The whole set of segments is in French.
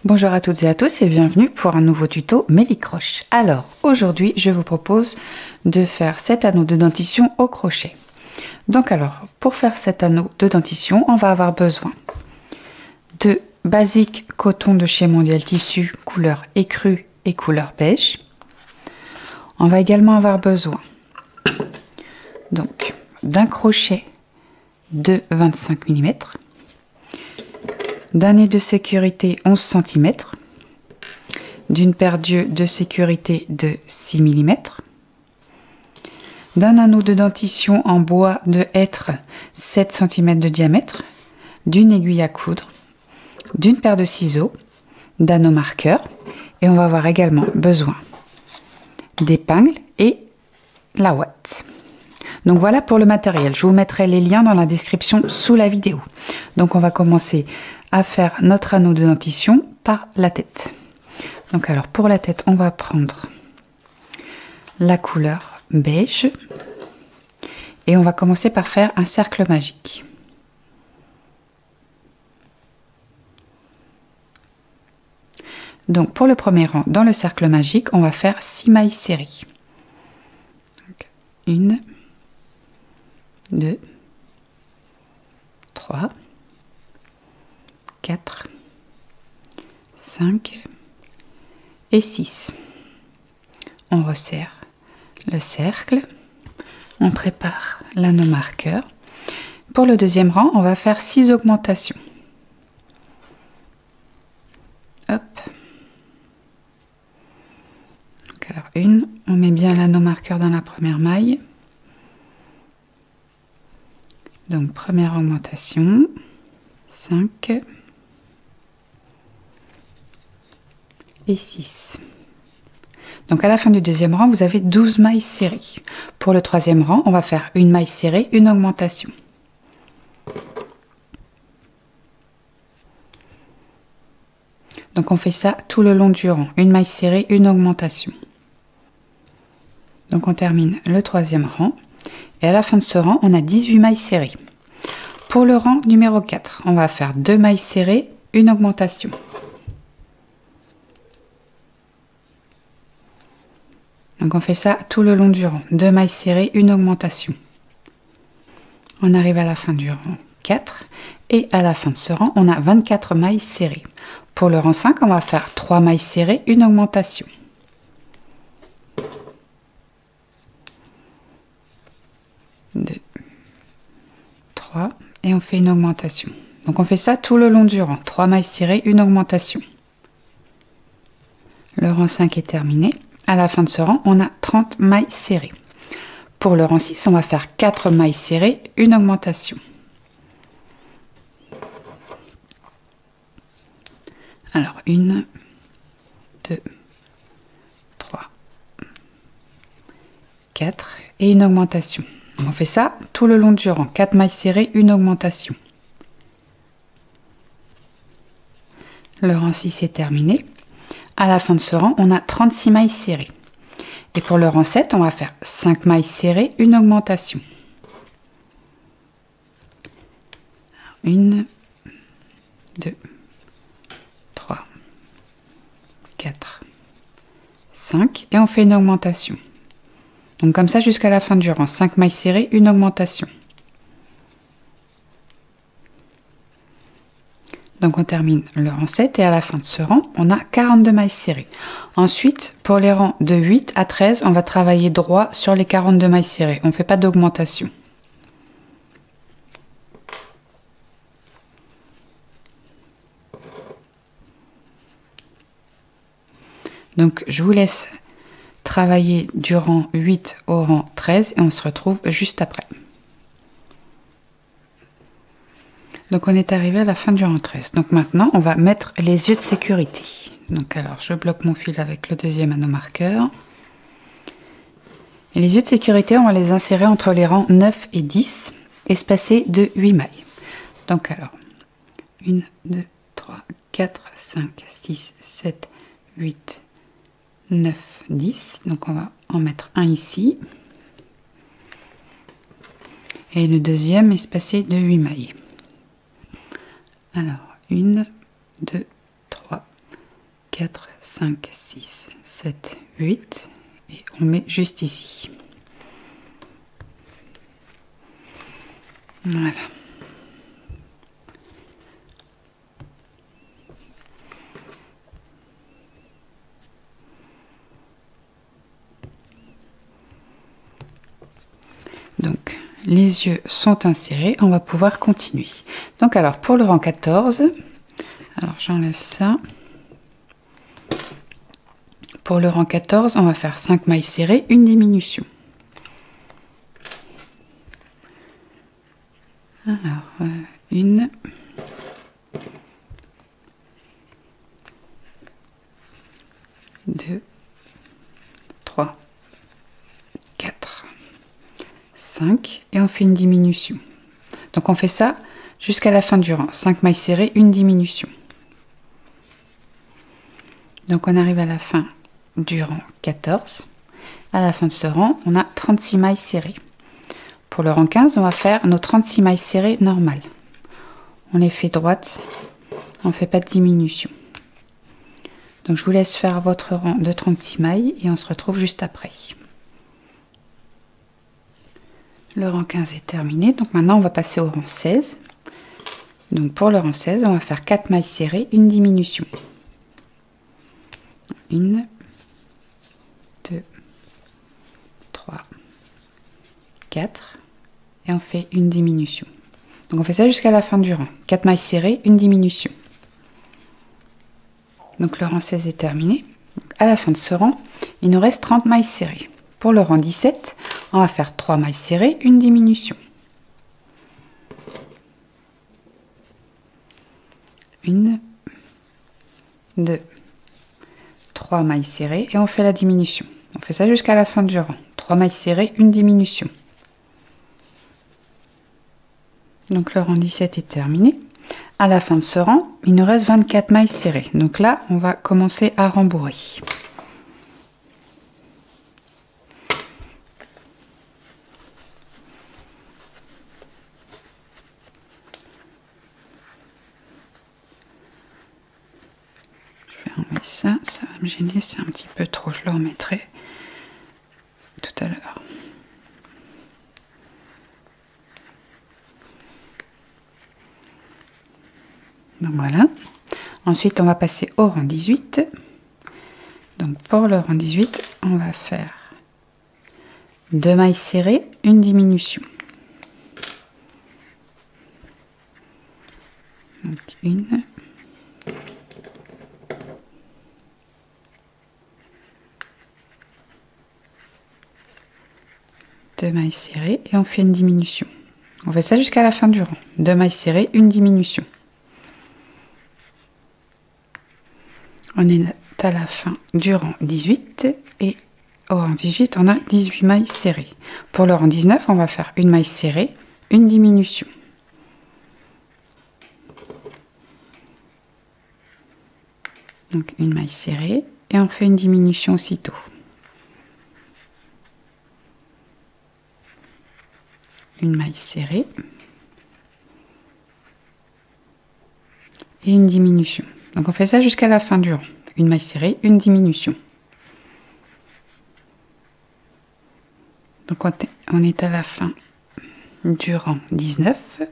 Bonjour à toutes et à tous et bienvenue pour un nouveau tuto Mélicroche. Alors aujourd'hui je vous propose de faire cet anneau de dentition au crochet. Donc alors pour faire cet anneau de dentition on va avoir besoin de basique coton de chez Mondial Tissu couleur écru et couleur beige. On va également avoir besoin donc d'un crochet de 25 mm, d'un nez de sécurité 11 cm, d'une paire d'yeux de sécurité de 6 mm, d'un anneau de dentition en bois de hêtre 7 cm de diamètre, d'une aiguille à coudre, d'une paire de ciseaux, d'anneaux marqueurs, et on va avoir également besoin d'épingles et la ouate. Donc voilà pour le matériel, je vous mettrai les liens dans la description sous la vidéo. Donc on va commencer à faire notre anneau de dentition par la tête. Donc alors pour la tête on va prendre la couleur beige et on va commencer par faire un cercle magique. Donc pour le premier rang dans le cercle magique on va faire 6 mailles serrées. Donc, 1, 2, 3, 4, 5 et 6. On resserre le cercle, on prépare l'anneau marqueur. Pour le deuxième rang, on va faire 6 augmentations. Hop. Donc alors une, on met bien l'anneau marqueur dans la première maille. Donc première augmentation, 5 et 6. Donc à la fin du deuxième rang, vous avez 12 mailles serrées. Pour le troisième rang, on va faire une maille serrée, une augmentation. Donc on fait ça tout le long du rang, une maille serrée, une augmentation. Donc on termine le troisième rang. Et à la fin de ce rang, on a 18 mailles serrées. Pour le rang numéro 4, on va faire 2 mailles serrées, une augmentation. Donc on fait ça tout le long du rang, 2 mailles serrées, une augmentation. On arrive à la fin du rang 4 et à la fin de ce rang, on a 24 mailles serrées. Pour le rang 5, on va faire 3 mailles serrées, une augmentation. Deux, 3 et on fait une augmentation. Donc on fait ça tout le long du rang, 3 mailles serrées, une augmentation. Le rang 5 est terminé. À la fin de ce rang, on a 30 mailles serrées. Pour le rang 6, on va faire 4 mailles serrées, une augmentation. Alors 1, 2, 3, 4 et une augmentation. On fait ça tout le long du rang, 4 mailles serrées, une augmentation. Le rang 6 est terminé. À la fin de ce rang, on a 36 mailles serrées. Et pour le rang 7, on va faire 5 mailles serrées, une augmentation. 1, 2, 3, 4, 5 et on fait une augmentation. Donc comme ça jusqu'à la fin du rang, 5 mailles serrées, une augmentation. Donc on termine le rang 7 et à la fin de ce rang, on a 42 mailles serrées. Ensuite, pour les rangs de 8 à 13, on va travailler droit sur les 42 mailles serrées. On ne fait pas d'augmentation. Donc je vous laisse travailler du rang 8 au rang 13 et on se retrouve juste après. Donc on est arrivé à la fin du rang 13. Donc maintenant on va mettre les yeux de sécurité. Donc alors je bloque mon fil avec le deuxième anneau marqueur. Et les yeux de sécurité on va les insérer entre les rangs 9 et 10, espacés de 8 mailles. Donc alors 1, 2, 3, 4, 5, 6, 7, 8, 9, 10. Donc on va en mettre un ici. Et le deuxième espacé de 8 mailles. Alors, 1, 2, 3, 4, 5, 6, 7, 8 et on met juste ici. Voilà. Donc, les yeux sont insérés, on va pouvoir continuer. Donc alors, pour le rang 14, alors j'enlève ça. Pour le rang 14, on va faire 5 mailles serrées, une diminution. Alors, une, deux, 3, 4, 5 et on fait une diminution. Donc on fait ça jusqu'à la fin du rang. 5 mailles serrées, une diminution. Donc on arrive à la fin du rang 14. À la fin de ce rang, on a 36 mailles serrées. Pour le rang 15, on va faire nos 36 mailles serrées normales. On les fait droites, on ne fait pas de diminution. Donc je vous laisse faire votre rang de 36 mailles et on se retrouve juste après. Le rang 15 est terminé, donc maintenant on va passer au rang 16. Donc pour le rang 16, on va faire 4 mailles serrées, une diminution. 1, 2, 3, 4 et on fait une diminution. Donc on fait ça jusqu'à la fin du rang. 4 mailles serrées, une diminution. Donc le rang 16 est terminé. Donc à la fin de ce rang, il nous reste 30 mailles serrées. Pour le rang 17, on va faire 3 mailles serrées, une diminution. 1, 2, 3 mailles serrées et on fait la diminution. On fait ça jusqu'à la fin du rang. 3 mailles serrées, une diminution. Donc le rang 17 est terminé. À la fin de ce rang, il nous reste 24 mailles serrées. Donc là, on va commencer à rembourrer. Je vais enlever ça, ça va me gêner, c'est un petit peu trop, je le remettrai tout à l'heure. Donc voilà. Ensuite, on va passer au rang 18. Donc pour le rang 18, on va faire 2 mailles serrées, une diminution. Donc une. Deux mailles serrées et on fait une diminution. On fait ça jusqu'à la fin du rang. 2 mailles serrées, une diminution. On est à la fin du rang 18 et au rang 18, on a 18 mailles serrées. Pour le rang 19, on va faire une maille serrée, une diminution. Donc une maille serrée et on fait une diminution aussitôt. Une maille serrée et une diminution. Donc on fait ça jusqu'à la fin du rang. Une maille serrée, une diminution. Donc on est à la fin du rang 19.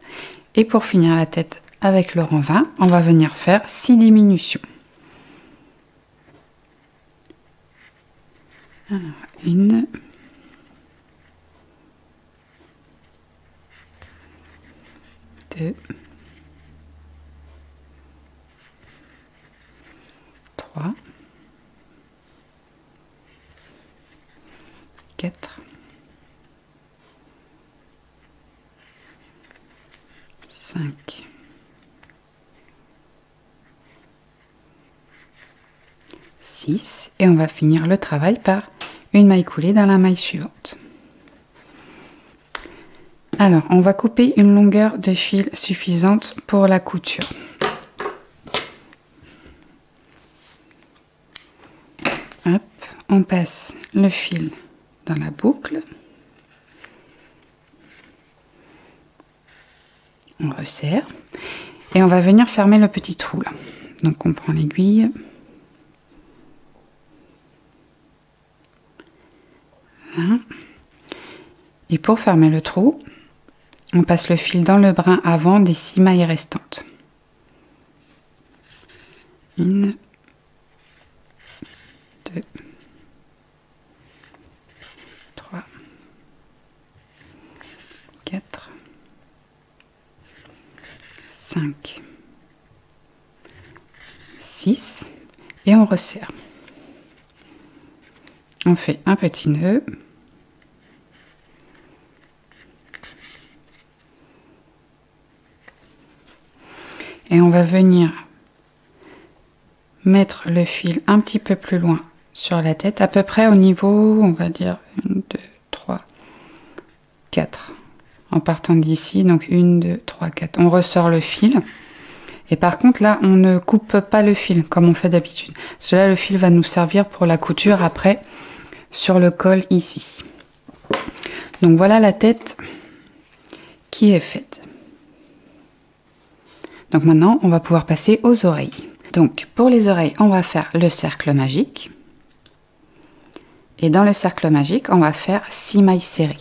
Et pour finir la tête avec le rang 20, on va venir faire 6 diminutions. Alors, une, deux, 3, 4, 5, 6 et on va finir le travail par une maille coulée dans la maille suivante. Alors, on va couper une longueur de fil suffisante pour la couture. Hop, on passe le fil dans la boucle. On resserre et on va venir fermer le petit trou là. Donc on prend l'aiguille, Voilà. Et pour fermer le trou, on passe le fil dans le brin avant des 6 mailles restantes. 1, 2, 3, 4, 5, 6 et on resserre. On fait un petit nœud. Et on va venir mettre le fil un petit peu plus loin sur la tête, à peu près au niveau, on va dire 1, 2, 3, 4. En partant d'ici, donc 1, 2, 3, 4. On ressort le fil. Et par contre, là, on ne coupe pas le fil comme on fait d'habitude. Cela, le fil va nous servir pour la couture après sur le col ici. Donc voilà la tête qui est faite. Donc maintenant, on va pouvoir passer aux oreilles. Donc pour les oreilles, on va faire le cercle magique. Et dans le cercle magique, on va faire 6 mailles serrées.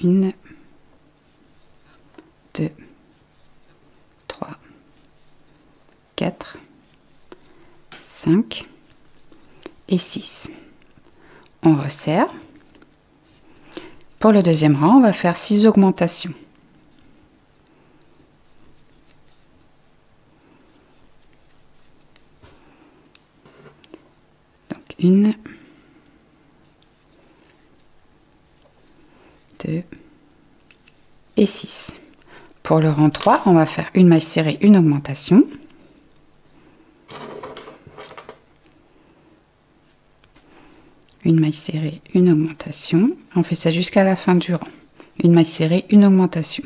1, 2, 3, 4, 5 et 6. On resserre. Pour le deuxième rang, on va faire 6 augmentations. Donc 1, 2 et 6. Pour le rang 3, on va faire une maille serrée, une augmentation. Une maille serrée, une augmentation. On fait ça jusqu'à la fin du rang. Une maille serrée, une augmentation.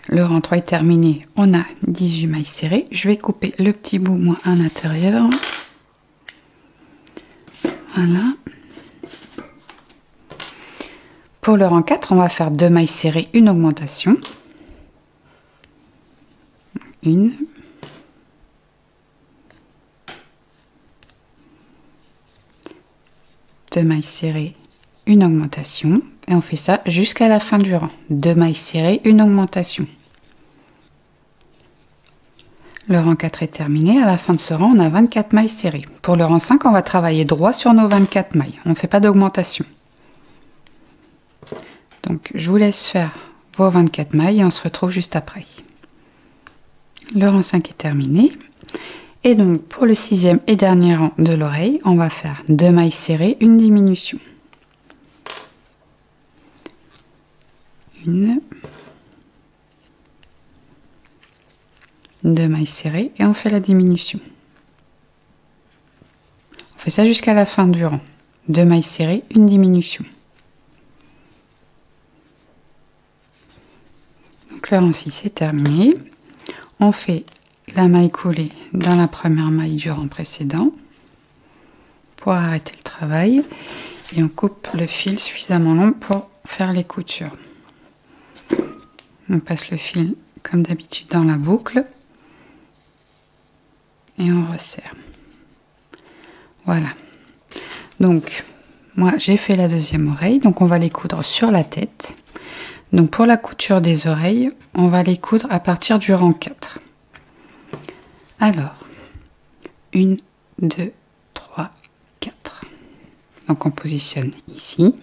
Le rang 3 est terminé. On a 18 mailles serrées. Je vais couper le petit bout moi à l'intérieur. Voilà. Pour le rang 4, on va faire 2 mailles serrées, une augmentation. 1. 2 mailles serrées, une augmentation. Et on fait ça jusqu'à la fin du rang. 2 mailles serrées, une augmentation. Le rang 4 est terminé. À la fin de ce rang, on a 24 mailles serrées. Pour le rang 5, on va travailler droit sur nos 24 mailles. On ne fait pas d'augmentation. Donc, je vous laisse faire vos 24 mailles et on se retrouve juste après. Le rang 5 est terminé. Et donc, pour le 6e et dernier rang de l'oreille, on va faire 2 mailles serrées, une diminution. 1, 2 mailles serrées et on fait la diminution. On fait ça jusqu'à la fin du rang. 2 mailles serrées, une diminution. Donc le rang 6 est terminé. On fait la maille coulée dans la première maille du rang précédent pour arrêter le travail et on coupe le fil suffisamment long pour faire les coutures. On passe le fil comme d'habitude dans la boucle et on resserre. Voilà. Donc moi j'ai fait la deuxième oreille, donc on va les coudre sur la tête. Donc pour la couture des oreilles, on va les coudre à partir du rang 4. Alors, 1, 2, 3, 4. Donc on positionne ici.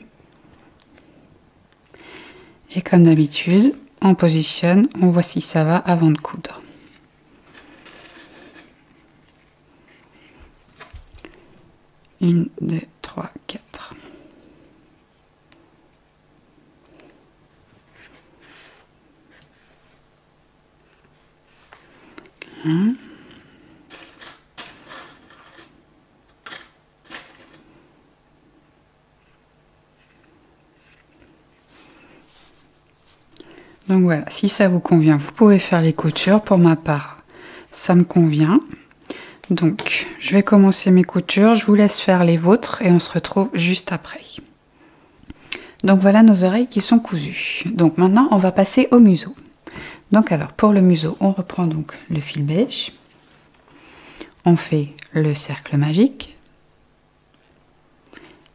Et comme d'habitude, on positionne, on voit si ça va avant de coudre. Une, 2, 3, 4. Donc voilà, si ça vous convient, vous pouvez faire les coutures. Pour ma part, ça me convient. Donc, je vais commencer mes coutures. Je vous laisse faire les vôtres et on se retrouve juste après. Donc voilà nos oreilles qui sont cousues. Donc maintenant, on va passer au museau. Donc alors, pour le museau, on reprend donc le fil beige. On fait le cercle magique.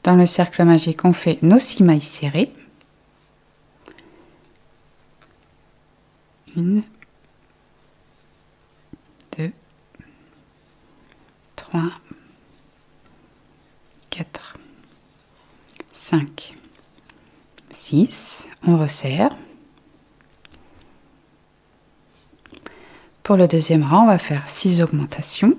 Dans le cercle magique, on fait nos 6 mailles serrées. 1, 2, 3, 4, 5, 6. On resserre. Pour le deuxième rang, on va faire 6 augmentations.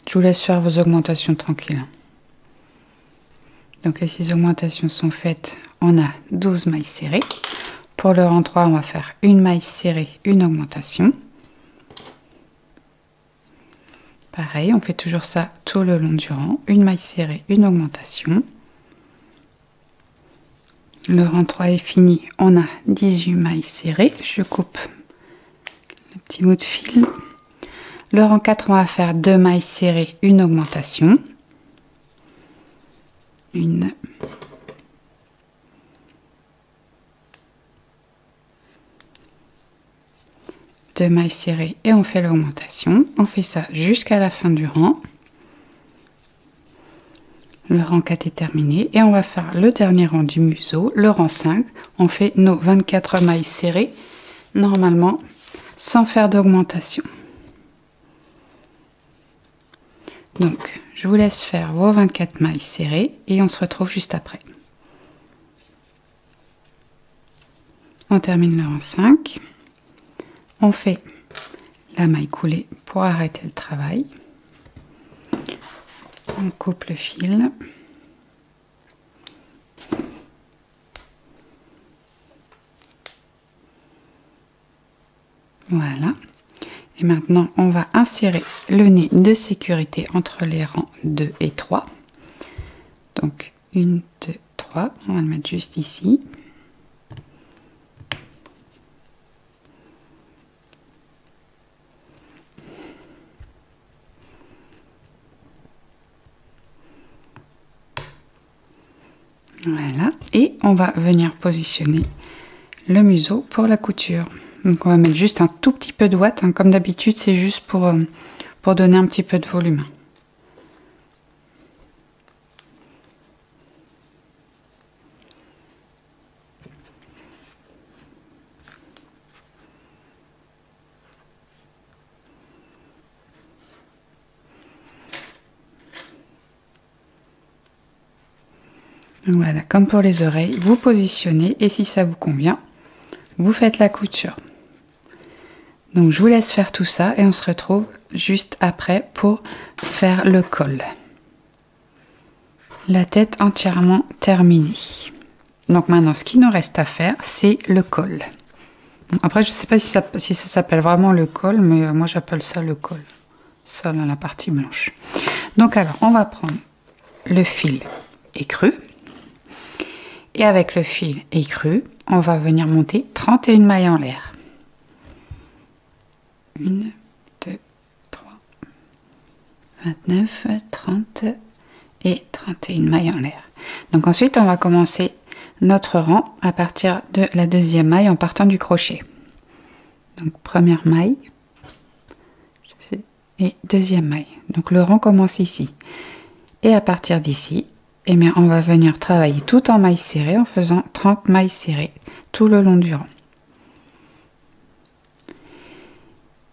Je vous laisse faire vos augmentations tranquilles. Donc les 6 augmentations sont faites, on a 12 mailles serrées. Pour le rang 3, on va faire une maille serrée, une augmentation. Pareil, on fait toujours ça tout le long du rang. Une maille serrée, une augmentation. Le rang 3 est fini. On a 18 mailles serrées. Je coupe le petit bout de fil. Le rang 4, on va faire 2 mailles serrées, une augmentation. Une. Deux mailles serrées et on fait l'augmentation. On fait ça jusqu'à la fin du rang. Le rang 4 est terminé et on va faire le dernier rang du museau, le rang 5. On fait nos 24 mailles serrées, normalement, sans faire d'augmentation. Donc, je vous laisse faire vos 24 mailles serrées et on se retrouve juste après. On termine le rang 5. On fait la maille coulée pour arrêter le travail. On coupe le fil. Voilà. Et maintenant, on va insérer le nez de sécurité entre les rangs 2 et 3. Donc, 1, 2, 3. On va le mettre juste ici. Voilà, et on va venir positionner le museau pour la couture. Donc on va mettre juste un tout petit peu de ouate, hein. Comme d'habitude, c'est juste pour donner un petit peu de volume. Voilà, comme pour les oreilles, vous positionnez et si ça vous convient, vous faites la couture. Donc je vous laisse faire tout ça et on se retrouve juste après pour faire le col. La tête entièrement terminée. Donc maintenant, ce qu'il nous reste à faire, c'est le col. Après, je ne sais pas si ça s'appelle vraiment le col, mais moi j'appelle ça le col. Ça, dans la partie blanche. Donc alors, on va prendre le fil écru. Et avec le fil écru, on va venir monter 31 mailles en l'air. 1, 2, 3, 29, 30 et 31 mailles en l'air. Donc ensuite, on va commencer notre rang à partir de la deuxième maille en partant du crochet. Donc première maille et deuxième maille. Donc le rang commence ici. Et à partir d'ici, eh bien, on va venir travailler tout en mailles serrées en faisant 30 mailles serrées tout le long du rang.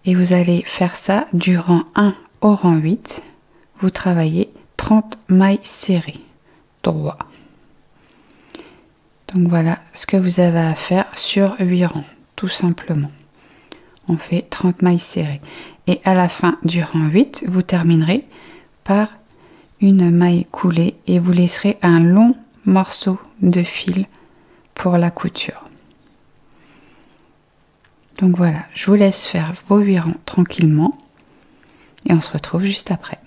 Et vous allez faire ça du rang 1 au rang 8. Vous travaillez 30 mailles serrées droit. Donc voilà ce que vous avez à faire sur 8 rangs, tout simplement. On fait 30 mailles serrées. Et à la fin du rang 8, vous terminerez par une maille coulée et vous laisserez un long morceau de fil pour la couture. Donc voilà, je vous laisse faire vos 8 rangs tranquillement et on se retrouve juste après.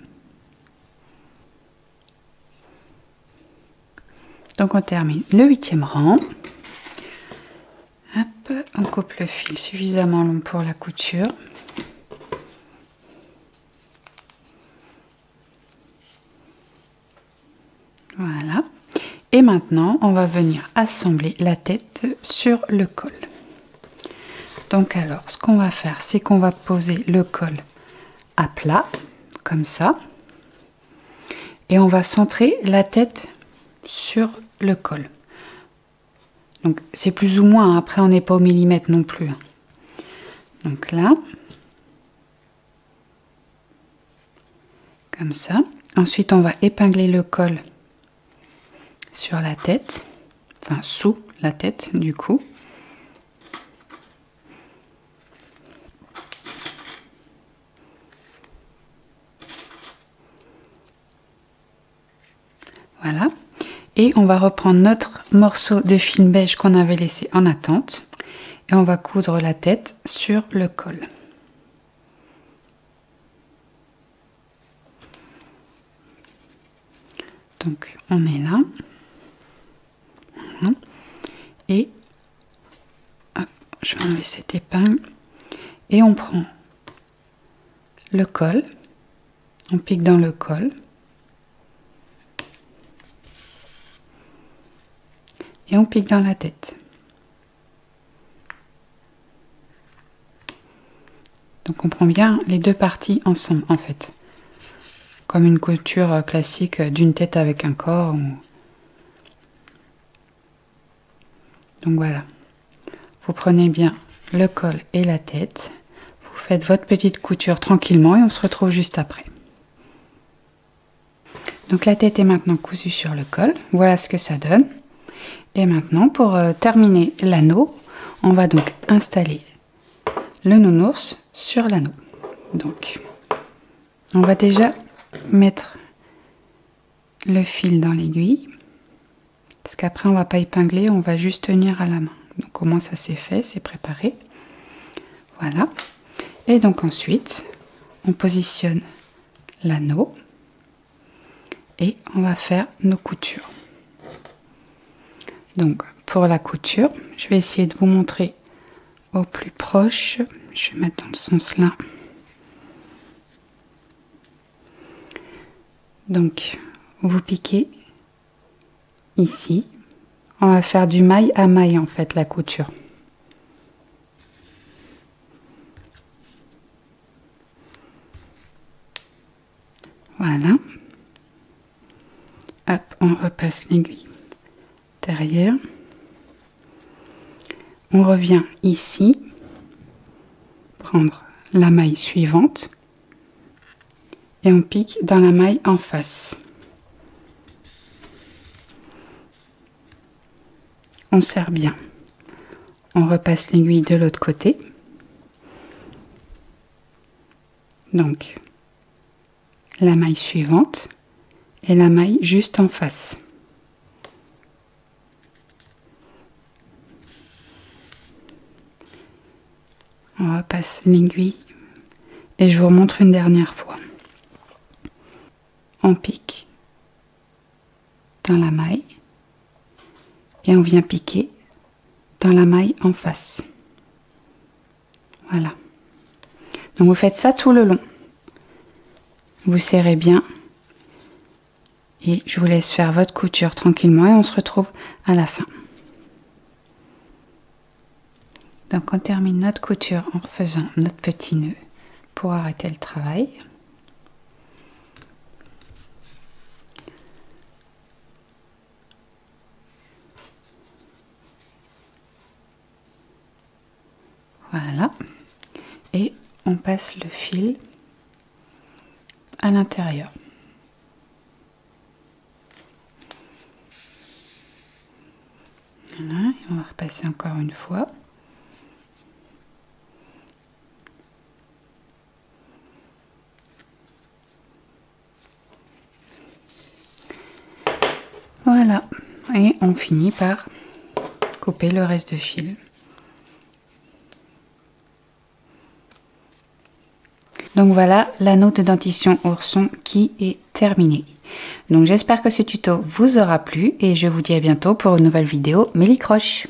Donc on termine le 8e rang. Hop, on coupe le fil suffisamment long pour la couture. Voilà. Et maintenant, on va venir assembler la tête sur le col. Donc alors, ce qu'on va faire, c'est qu'on va poser le col à plat, comme ça. Et on va centrer la tête sur le col. Donc c'est plus ou moins, après on n'est pas au millimètre non plus. Donc là, comme ça. Ensuite on va épingler le col sur la tête, enfin sous la tête du coup. Voilà. Et on va reprendre notre morceau de film beige qu'on avait laissé en attente. Et on va coudre la tête sur le col. Donc on est là. Voilà. Et hop, je vais enlever cette épingle. Et on prend le col. On pique dans le col. Et on pique dans la tête. Donc on prend bien les deux parties ensemble en fait. Comme une couture classique d'une tête avec un corps. Donc voilà. Vous prenez bien le col et la tête. Vous faites votre petite couture tranquillement et on se retrouve juste après. Donc la tête est maintenant cousue sur le col. Voilà ce que ça donne. Et maintenant, pour terminer l'anneau, on va donc installer le nounours sur l'anneau. Donc, on va déjà mettre le fil dans l'aiguille. Parce qu'après, on ne va pas épingler, on va juste tenir à la main. Donc, au moins, ça c'est fait, c'est préparé. Voilà. Et donc ensuite, on positionne l'anneau. Et on va faire nos coutures. Donc pour la couture, je vais essayer de vous montrer au plus proche. Je vais mettre dans le sens là. Donc vous piquez ici. On va faire du maille à maille en fait la couture. Voilà. Hop, on repasse l'aiguille derrière. On revient ici, prendre la maille suivante et on pique dans la maille en face. On serre bien. On repasse l'aiguille de l'autre côté. Donc, la maille suivante et la maille juste en face. On repasse l'aiguille et je vous remontre une dernière fois. On pique dans la maille et on vient piquer dans la maille en face. Voilà. Donc vous faites ça tout le long. Vous serrez bien et je vous laisse faire votre couture tranquillement et on se retrouve à la fin. Donc on termine notre couture en refaisant notre petit nœud pour arrêter le travail. Voilà. Et on passe le fil à l'intérieur. Voilà, et on va repasser encore une fois. Voilà, et on finit par couper le reste de fil. Donc voilà l'anneau de dentition ourson qui est terminé. Donc j'espère que ce tuto vous aura plu et je vous dis à bientôt pour une nouvelle vidéo Mélie Croche.